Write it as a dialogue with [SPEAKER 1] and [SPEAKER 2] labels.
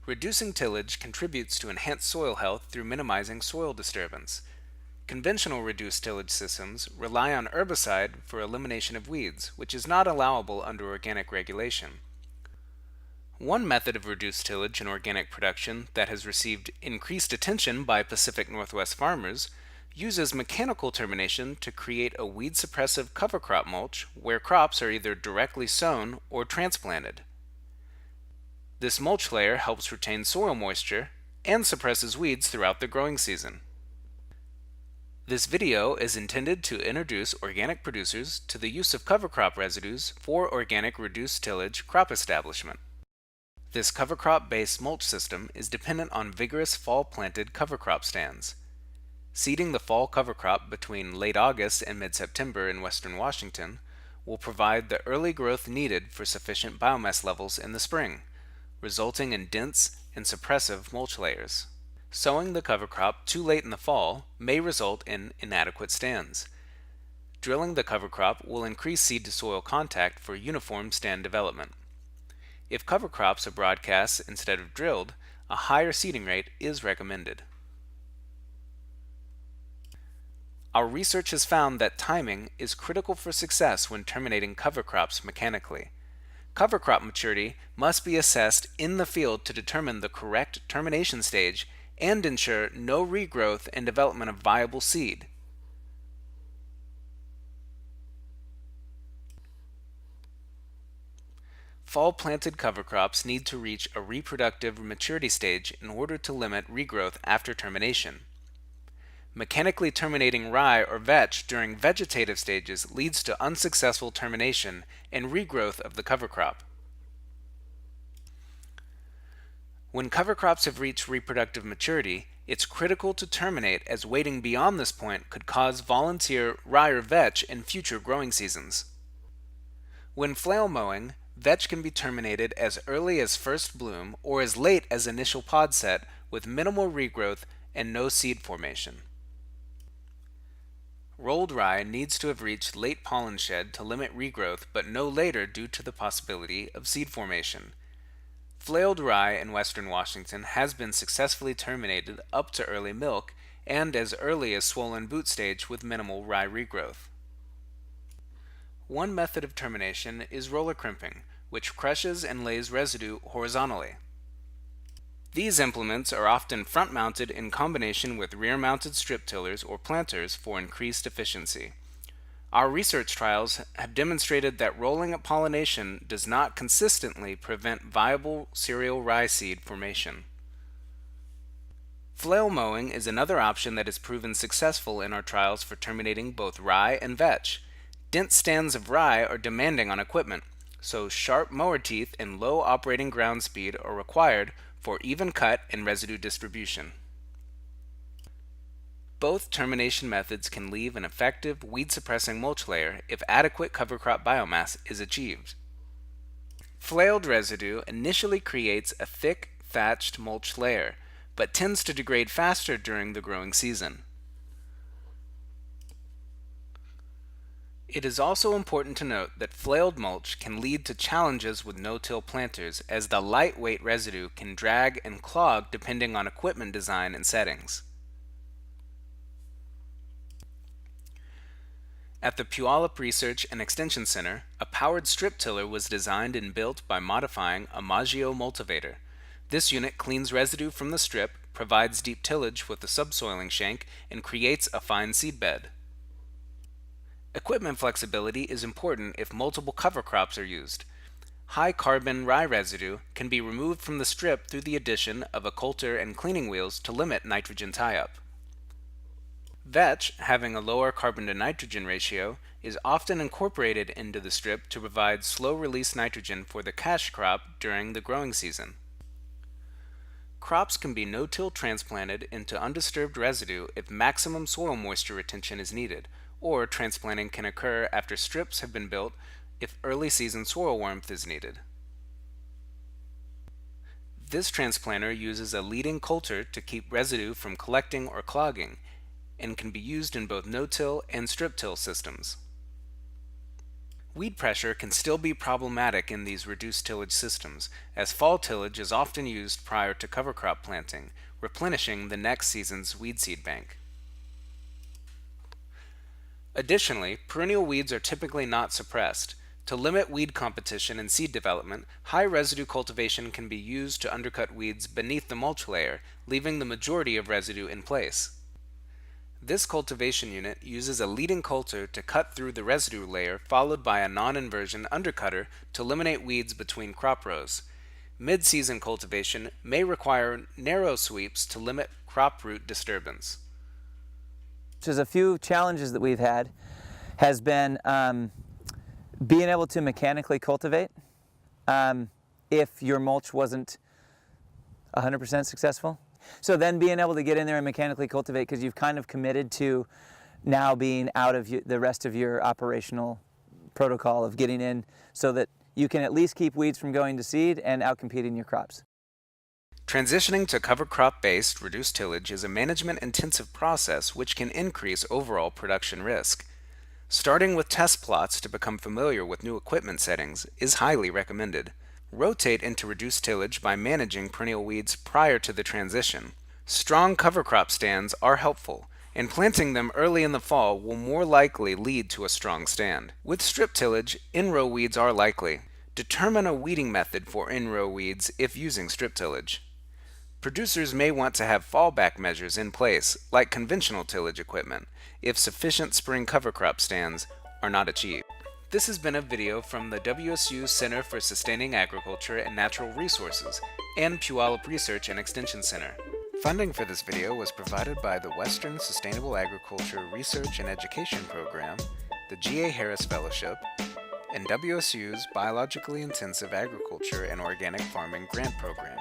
[SPEAKER 1] Reducing tillage contributes to enhanced soil health through minimizing soil disturbance. Conventional reduced tillage systems rely on herbicide for elimination of weeds, which is not allowable under organic regulation. One method of reduced tillage in organic production that has received increased attention by Pacific Northwest farmers uses mechanical termination to create a weed-suppressive cover crop mulch where crops are either directly sown or transplanted. This mulch layer helps retain soil moisture and suppresses weeds throughout the growing season. This video is intended to introduce organic producers to the use of cover crop residues for organic reduced tillage crop establishment. This cover crop-based mulch system is dependent on vigorous fall-planted cover crop stands. Seeding the fall cover crop between late August and mid-September in western Washington will provide the early growth needed for sufficient biomass levels in the spring, resulting in dense and suppressive mulch layers. Sowing the cover crop too late in the fall may result in inadequate stands. Drilling the cover crop will increase seed-to-soil contact for uniform stand development. If cover crops are broadcast instead of drilled, a higher seeding rate is recommended. Our research has found that timing is critical for success when terminating cover crops mechanically. Cover crop maturity must be assessed in the field to determine the correct termination stage and ensure no regrowth and development of viable seed. Fall-planted cover crops need to reach a reproductive maturity stage in order to limit regrowth after termination. Mechanically terminating rye or vetch during vegetative stages leads to unsuccessful termination and regrowth of the cover crop. When cover crops have reached reproductive maturity, it's critical to terminate as waiting beyond this point could cause volunteer rye or vetch in future growing seasons. When flail mowing, vetch can be terminated as early as first bloom or as late as initial pod set with minimal regrowth and no seed formation. Rolled rye needs to have reached late pollen shed to limit regrowth but no later due to the possibility of seed formation. Flailed rye in western Washington has been successfully terminated up to early milk and as early as swollen boot stage with minimal rye regrowth. One method of termination is roller crimping, which crushes and lays residue horizontally. These implements are often front-mounted in combination with rear-mounted strip tillers or planters for increased efficiency. Our research trials have demonstrated that rolling up pollination does not consistently prevent viable cereal rye seed formation. Flail mowing is another option that has proven successful in our trials for terminating both rye and vetch. Dense stands of rye are demanding on equipment, so sharp mower teeth and low operating ground speed are required for even cut and residue distribution. Both termination methods can leave an effective weed-suppressing mulch layer if adequate cover crop biomass is achieved. Flailed residue initially creates a thick, thatched mulch layer, but tends to degrade faster during the growing season. It is also important to note that flailed mulch can lead to challenges with no-till planters as the lightweight residue can drag and clog depending on equipment design and settings. At the Puyallup Research and Extension Center, a powered strip tiller was designed and built by modifying a Maggio multivator. This unit cleans residue from the strip, provides deep tillage with a subsoiling shank, and creates a fine seed bed. Equipment flexibility is important if multiple cover crops are used. High carbon rye residue can be removed from the strip through the addition of a coulter and cleaning wheels to limit nitrogen tie-up. Vetch, having a lower carbon to nitrogen ratio, is often incorporated into the strip to provide slow-release nitrogen for the cash crop during the growing season. Crops can be no-till transplanted into undisturbed residue if maximum soil moisture retention is needed, or transplanting can occur after strips have been built if early season soil warmth is needed. This transplanter uses a leading coulter to keep residue from collecting or clogging, and can be used in both no-till and strip-till systems. Weed pressure can still be problematic in these reduced tillage systems, as fall tillage is often used prior to cover crop planting, replenishing the next season's weed seed bank. Additionally, perennial weeds are typically not suppressed. To limit weed competition in seed development, high residue cultivation can be used to undercut weeds beneath the mulch layer, leaving the majority of residue in place. This cultivation unit uses a leading coulter to cut through the residue layer, followed by a non-inversion undercutter to eliminate weeds between crop rows. Mid-season cultivation may require narrow sweeps to limit crop root disturbance.
[SPEAKER 2] There's a few challenges that we've had has been being able to mechanically cultivate if your mulch wasn't 100% successful. So then being able to get in there and mechanically cultivate because you've kind of committed to now being out of the rest of your operational protocol of getting in so that you can at least keep weeds from going to seed and outcompeting your crops.
[SPEAKER 1] Transitioning to cover crop-based reduced tillage is a management-intensive process which can increase overall production risk. Starting with test plots to become familiar with new equipment settings is highly recommended. Rotate into reduced tillage by managing perennial weeds prior to the transition. Strong cover crop stands are helpful, and planting them early in the fall will more likely lead to a strong stand. With strip tillage, in-row weeds are likely. Determine a weeding method for in-row weeds if using strip tillage. Producers may want to have fallback measures in place, like conventional tillage equipment, if sufficient spring cover crop stands are not achieved. This has been a video from the WSU Center for Sustaining Agriculture and Natural Resources and Puyallup Research and Extension Center. Funding for this video was provided by the Western Sustainable Agriculture Research and Education Program, the G.A. Harris Fellowship, and WSU's Biologically Intensive Agriculture and Organic Farming Grant Program.